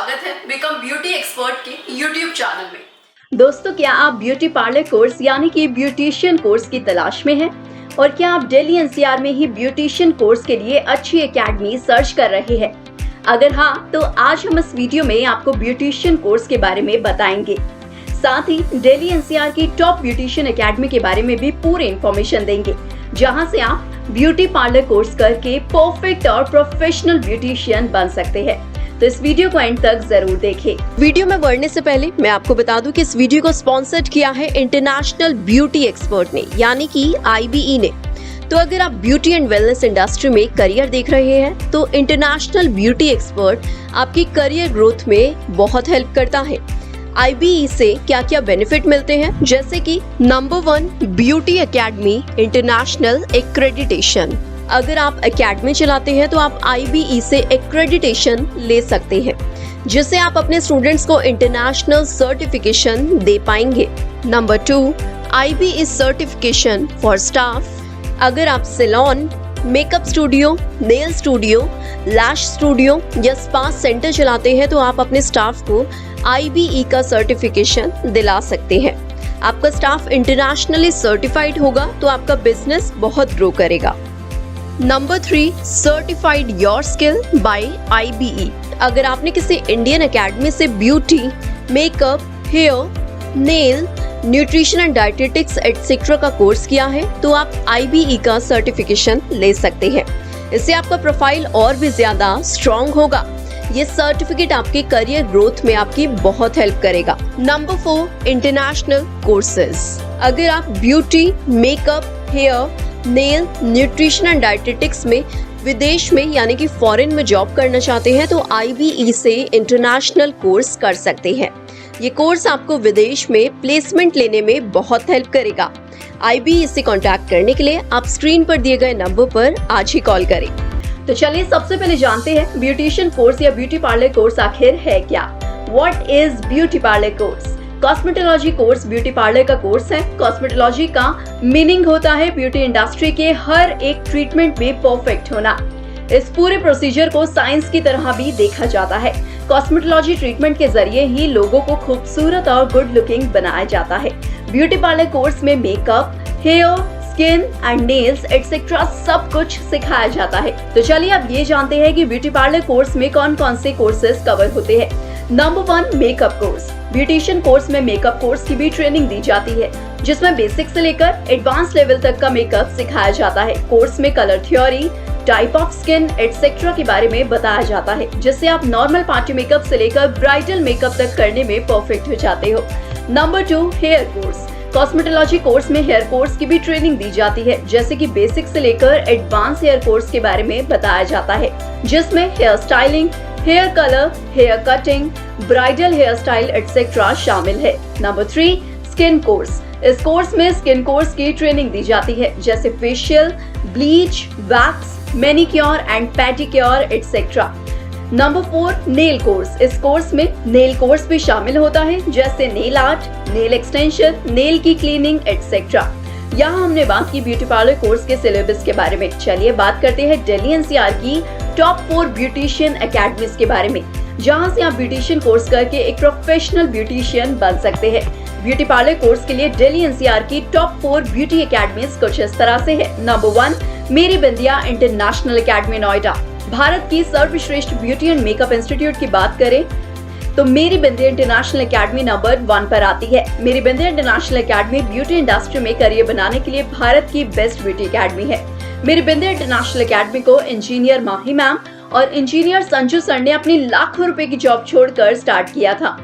स्वागत है become beauty expert के यूट्यूब चैनल में। दोस्तों, क्या आप ब्यूटी पार्लर कोर्स यानी कि ब्यूटिशियन कोर्स की तलाश में हैं? और क्या आप दिल्ली एनसीआर में ही ब्यूटिशियन कोर्स के लिए अच्छी एकेडमी सर्च कर रहे हैं? अगर हाँ, तो आज हम इस वीडियो में आपको ब्यूटिशियन कोर्स के बारे में बताएंगे। साथ ही दिल्ली एनसीआर की टॉप ब्यूटिशियन एकेडमी के बारे में भी पूरी इंफॉर्मेशन देंगे, जहां से आप ब्यूटी पार्लर कोर्स करके परफेक्ट और प्रोफेशनल ब्यूटिशियन बन सकते हैं। तो इस वीडियो को एंड तक जरूर देखें। वीडियो में बढ़ने से पहले मैं आपको बता दूं कि इस वीडियो को स्पॉन्सर्ड किया है इंटरनेशनल ब्यूटी एक्सपर्ट ने, यानी कि IBE ने। तो अगर आप ब्यूटी एंड वेलनेस इंडस्ट्री में करियर देख रहे हैं तो इंटरनेशनल ब्यूटी एक्सपर्ट आपकी करियर ग्रोथ में बहुत हेल्प करता है। IBE से क्या क्या बेनिफिट मिलते हैं, जैसे कि number 1, beauty academy international accreditation. अगर आप एकेडमी चलाते हैं तो आप IBE से एक्रेडिटेशन ले सकते हैं, जिससे आप अपने स्टूडेंट्स को इंटरनेशनल सर्टिफिकेशन दे पाएंगे। Number 2, IBE certification for staff. अगर आप salon, makeup studio, nail studio, lash studio या स्पा सेंटर चलाते हैं तो आप अपने स्टाफ को IBE का सर्टिफिकेशन दिला सकते हैं। आपका स्टाफ इंटरनेशनली सर्टिफाइड होगा तो आपका बिजनेस बहुत ग्रो करेगा। Number 3, certified your skill by IBE। अगर आपने किसी इंडियन एकेडमी से beauty, makeup, hair, nail, nutrition and dietetics etcetera का कोर्स किया है तो आप IBE का सर्टिफिकेशन ले सकते हैं। इससे आपका प्रोफाइल और भी ज्यादा स्ट्रॉन्ग होगा। ये सर्टिफिकेट आपके करियर ग्रोथ में आपकी बहुत हेल्प करेगा। Number 4, international courses. अगर आप beauty, makeup, hair, nail, nutrition and dietetics में विदेश में यानी कि फॉरेन में जॉब करना चाहते हैं तो IBE से इंटरनेशनल कोर्स कर सकते हैं। ये कोर्स आपको विदेश में प्लेसमेंट लेने में बहुत हेल्प करेगा। IBE से कांटेक्ट करने के लिए आप स्क्रीन पर दिए गए नंबर पर आज ही कॉल करें। तो चलिए सबसे पहले जानते हैं ब्यूटिशियन कोर्स या ब्यूटी पार्लर कोर्स आखिर है क्या। What is beauty parlour course? Cosmetology course beauty parlour का कोर्स है। कॉस्मेटोलॉजी का मीनिंग होता है ब्यूटी इंडस्ट्री के हर एक ट्रीटमेंट में परफेक्ट होना। इस पूरे प्रोसीजर को साइंस की तरह भी देखा जाता है। कॉस्मेटोलॉजी ट्रीटमेंट के जरिए ही लोगों को खूबसूरत और गुड लुकिंग बनाया जाता है। ब्यूटी पार्लर कोर्स में makeup, hair, skin and nails etcetera सब कुछ सिखाया जाता है। तो चलिए अब ये जानते हैं कि ब्यूटी पार्लर कोर्स में कौन कौन से कोर्सेज कवर होते हैं। Number 1, makeup course. Beautician course में मेकअप कोर्स की भी ट्रेनिंग दी जाती है, जिसमें बेसिक से लेकर एडवांस लेवल तक का मेकअप सिखाया जाता है। कोर्स में colour theory, type of skin etcetera के बारे में बताया जाता है, जिससे आप नॉर्मल पार्टी मेकअप से लेकर ब्राइडल मेकअप तक करने में परफेक्ट हो जाते हो। Number 2, hair course. Cosmetology course में हेयर कोर्स की भी ट्रेनिंग दी जाती है, जैसे कि बेसिक से लेकर एडवांस हेयर कोर्स के बारे में बताया जाता है, जिसमें hair styling, hair colour, hair cutting, bridal hair style etcetera शामिल है। Number 3, skin course. इस कोर्स में स्किन कोर्स की ट्रेनिंग दी जाती है, जैसे facial, bleach, wax, manicure and pedicure etcetera. Number 4, nail course. इस कोर्स में नेल कोर्स भी शामिल होता है, जैसे nail art, nail extension, nail की क्लीनिंग एटसेट्रा। यहाँ हमने बात की ब्यूटी पार्लर कोर्स के सिलेबस के बारे में। चलिए बात करते हैं दिल्ली एनसीआर की टॉप 4 ब्यूटिशियन एकेडमीज के बारे में, जहाँ से आप ब्यूटिशियन कोर्स करके एक प्रोफेशनल ब्यूटिशियन बन सकते हैं। ब्यूटी पार्लर कोर्स के लिए दिल्ली एनसीआर की टॉप 4 ब्यूटी एकेडमीज कुछ इस तरह से है। नंबर 1, मेरी बिंदिया इंटरनेशनल एकेडमी नोएडा। भारत की सर्वश्रेष्ठ ब्यूटी एंड मेकअप इंस्टीट्यूट की बात करें तो मेरी बिंदिया इंटरनेशनल एकेडमी नंबर 1 पर आती है। मेरी Bindiya international academy beauty industry में करियर बनाने के लिए भारत की बेस्ट ब्यूटी एकेडमी है। मेरी बिंदिया इंटरनेशनल एकेडमी को इंजीनियर माही मैम और इंजीनियर संजू सर ने अपनी लाखों रुपए की जॉब छोड़कर स्टार्ट किया था।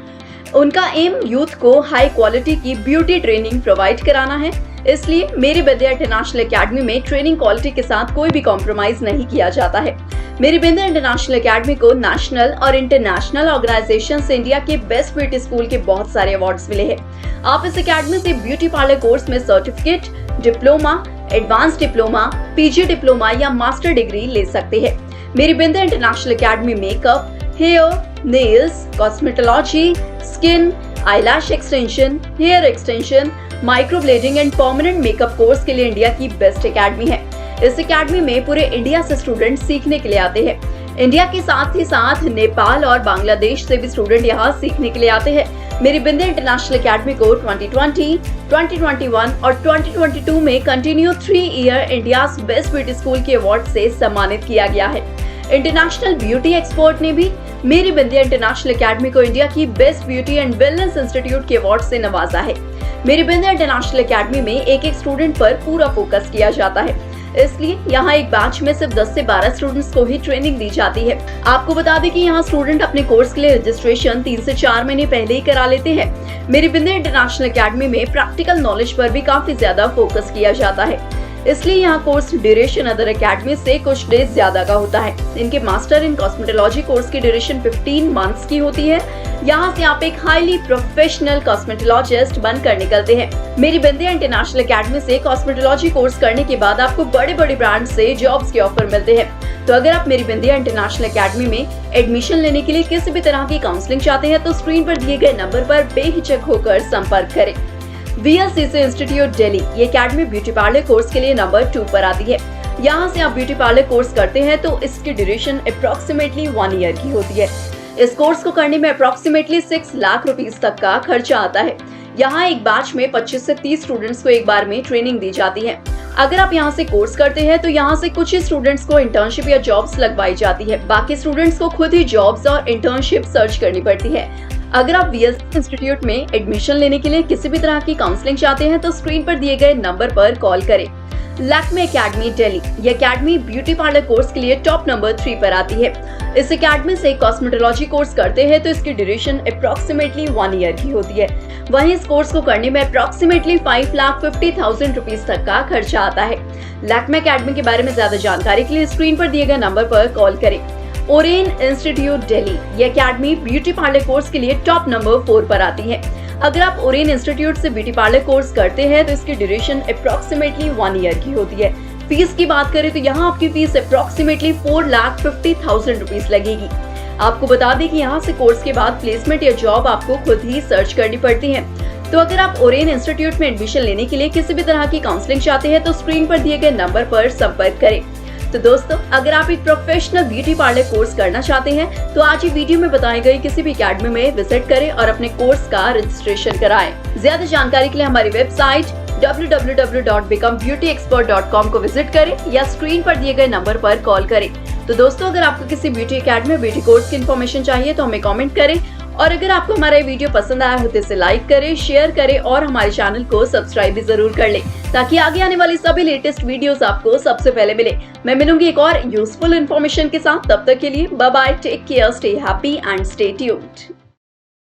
उनका एम यूथ को हाई क्वालिटी की ब्यूटी ट्रेनिंग प्रोवाइड कराना है, इसलिए मेरी बिंदिया इंटरनेशनल एकेडमी में ट्रेनिंग क्वालिटी के साथ कोई भी कॉम्प्रोमाइज नहीं किया जाता है। मेरी बिंदिया इंटरनेशनल एकेडमी को नेशनल और इंटरनेशनल ऑर्गेनाइजेशन से इंडिया के बेस्ट ब्यूटी स्कूल के बहुत सारे अवार्ड्स मिले हैं। आप इस एकेडमी से ब्यूटी पार्लर कोर्स में certificate, diploma, advance diploma, PG diploma या मास्टर डिग्री ले सकते हैं। मेरी Bindiya international academy makeup, hair, nails, cosmetology, skin, eyelash extension, hair extension, microblading and permanent makeup course के लिए इंडिया की बेस्ट एकेडमी है। इस एकेडमी में पूरे इंडिया से स्टूडेंट सीखने के लिए आते हैं। इंडिया के साथ ही साथ नेपाल और बांग्लादेश से भी स्टूडेंट यहाँ सीखने के लिए आते हैं। मेरी बिंदे इंटरनेशनल एकेडमी को 2020, 2021 और 2022 में continue 3 year India's best beauty school के अवार्ड से सम्मानित किया गया है। इंटरनेशनल ब्यूटी एक्सपर्ट ने भी मेरी बिंदे इंटरनेशनल एकेडमी को इंडिया की best beauty and wellness institute के अवार्ड से नवाजा है। मेरी बिंदे इंटरनेशनल एकेडमी में एक स्टूडेंट पर पूरा फोकस किया जाता है, इसलिए यहाँ एक बैच में सिर्फ 10 से 12 स्टूडेंट्स को ही ट्रेनिंग दी जाती है। आपको बता दें कि यहाँ स्टूडेंट अपने कोर्स के लिए रजिस्ट्रेशन 3 से 4 महीने पहले ही करा लेते हैं। मेरी बिंदे इंटरनेशनल एकेडमी में प्रैक्टिकल नॉलेज पर भी काफी ज्यादा फोकस किया जाता है, इसलिए यहाँ कोर्स ड्यूरेशन अदर एकेडमी से कुछ डेज ज्यादा का होता है। इनके मास्टर इन कॉस्मेटोलॉजी कोर्स की ड्यूरेशन 15 मंथ्स की होती है। यहाँ से आप एक हाईली प्रोफेशनल कॉस्मेटोलॉजिस्ट बनकर निकलते हैं। मेरी बिंदे इंटरनेशनल एकेडमी से कॉस्मेटोलॉजी कोर्स करने के बाद आपको बड़े बड़े ब्रांड से जॉब्स के ऑफर मिलते हैं। तो अगर आप मेरी बिंदे इंटरनेशनल एकेडमी में एडमिशन लेने के लिए किसी भी तरह की काउंसलिंग चाहते हैं तो स्क्रीन पर दिए गए नंबर पर बेहिचक होकर संपर्क करें। VLCC इंस्टीट्यूट दिल्ली, ये एकेडमी ब्यूटी पार्लर कोर्स के लिए नंबर 2 पर आती है। यहाँ से आप ब्यूटी पार्लर कोर्स करते हैं तो इसकी ड्यूरेशन अप्रोक्सीमेटली 1 ईयर की होती है। इस कोर्स को करने में अप्रोक्सीमेटली 6 लाख रुपीस तक का खर्चा आता है। यहाँ एक बैच में 25 से 30 स्टूडेंट्स को एक बार में ट्रेनिंग दी जाती है। अगर आप यहाँ से कोर्स करते हैं तो यहाँ से कुछ ही स्टूडेंट्स को इंटर्नशिप या जॉब्स लगवाई जाती है, बाकी स्टूडेंट्स को खुद ही जॉब्स और इंटर्नशिप सर्च करनी पड़ती है। अगर आप VLCC इंस्टीट्यूट में एडमिशन लेने के लिए किसी भी तरह की काउंसलिंग चाहते हैं तो स्क्रीन पर दिए गए नंबर पर कॉल करें। लैक्मे एकेडमी दिल्ली, ये एकेडमी ब्यूटी पार्लर कोर्स के लिए टॉप नंबर 3 पर आती है। इस एकेडमी से कॉस्मेटोलॉजी कोर्स करते हैं तो इसकी ड्यूरेशन अप्रोक्सीमेटली 1 ईयर की होती है। वहीं इस कोर्स को करने में अप्रोक्सीमेटली 5,50,000 रुपीस तक का खर्चा आता है। लैक्मे एकेडमी के बारे में ज्यादा जानकारी के लिए स्क्रीन पर दिए गए नंबर पर कॉल करें। ओरेन इंस्टीट्यूट दिल्ली, ये एकेडमी ब्यूटी पार्लर कोर्स के लिए टॉप नंबर 4 पर आती है। अगर आप ओरेन इंस्टीट्यूट से ब्यूटी पार्लर कोर्स करते हैं तो इसकी ड्यूरेशन अप्रोक्सीमेटली 1 ईयर की होती है। फीस की बात करें तो यहाँ आपकी फीस अप्रोक्सीमेटली 4,50,000 रुपीस लगेगी। आपको बता दें कि यहाँ से कोर्स के बाद प्लेसमेंट या जॉब आपको खुद ही सर्च करनी पड़ती है। तो अगर आप ओरेन इंस्टीट्यूट में एडमिशन लेने के लिए किसी भी तरह की काउंसलिंग चाहते हैं तो स्क्रीन पर दिए गए नंबर पर संपर्क करें। तो दोस्तों, अगर आप एक प्रोफेशनल ब्यूटी पार्लर कोर्स करना चाहते हैं तो आज ही वीडियो में बताई गई किसी भी एकेडमी में विजिट करें और अपने कोर्स का रजिस्ट्रेशन कराएं। ज्यादा जानकारी के लिए हमारी वेबसाइट www.becomebeautyexpert.com को विजिट करें या स्क्रीन पर दिए गए नंबर पर कॉल करें। तो दोस्तों, अगर आपको किसी ब्यूटी एकेडमी ब्यूटी कोर्स की इन्फॉर्मेशन चाहिए तो हमें कमेंट करें, और अगर आपको हमारा ये वीडियो पसंद आया हो तो इसे लाइक करें, शेयर करें और हमारे चैनल को सब्सक्राइब भी जरूर कर लें ताकि आगे आने वाली सभी लेटेस्ट वीडियोस आपको सबसे पहले मिले। मैं मिलूंगी एक और यूजफुल इन्फॉर्मेशन के साथ, तब तक के लिए bye bye, take care, stay happy and stay tuned.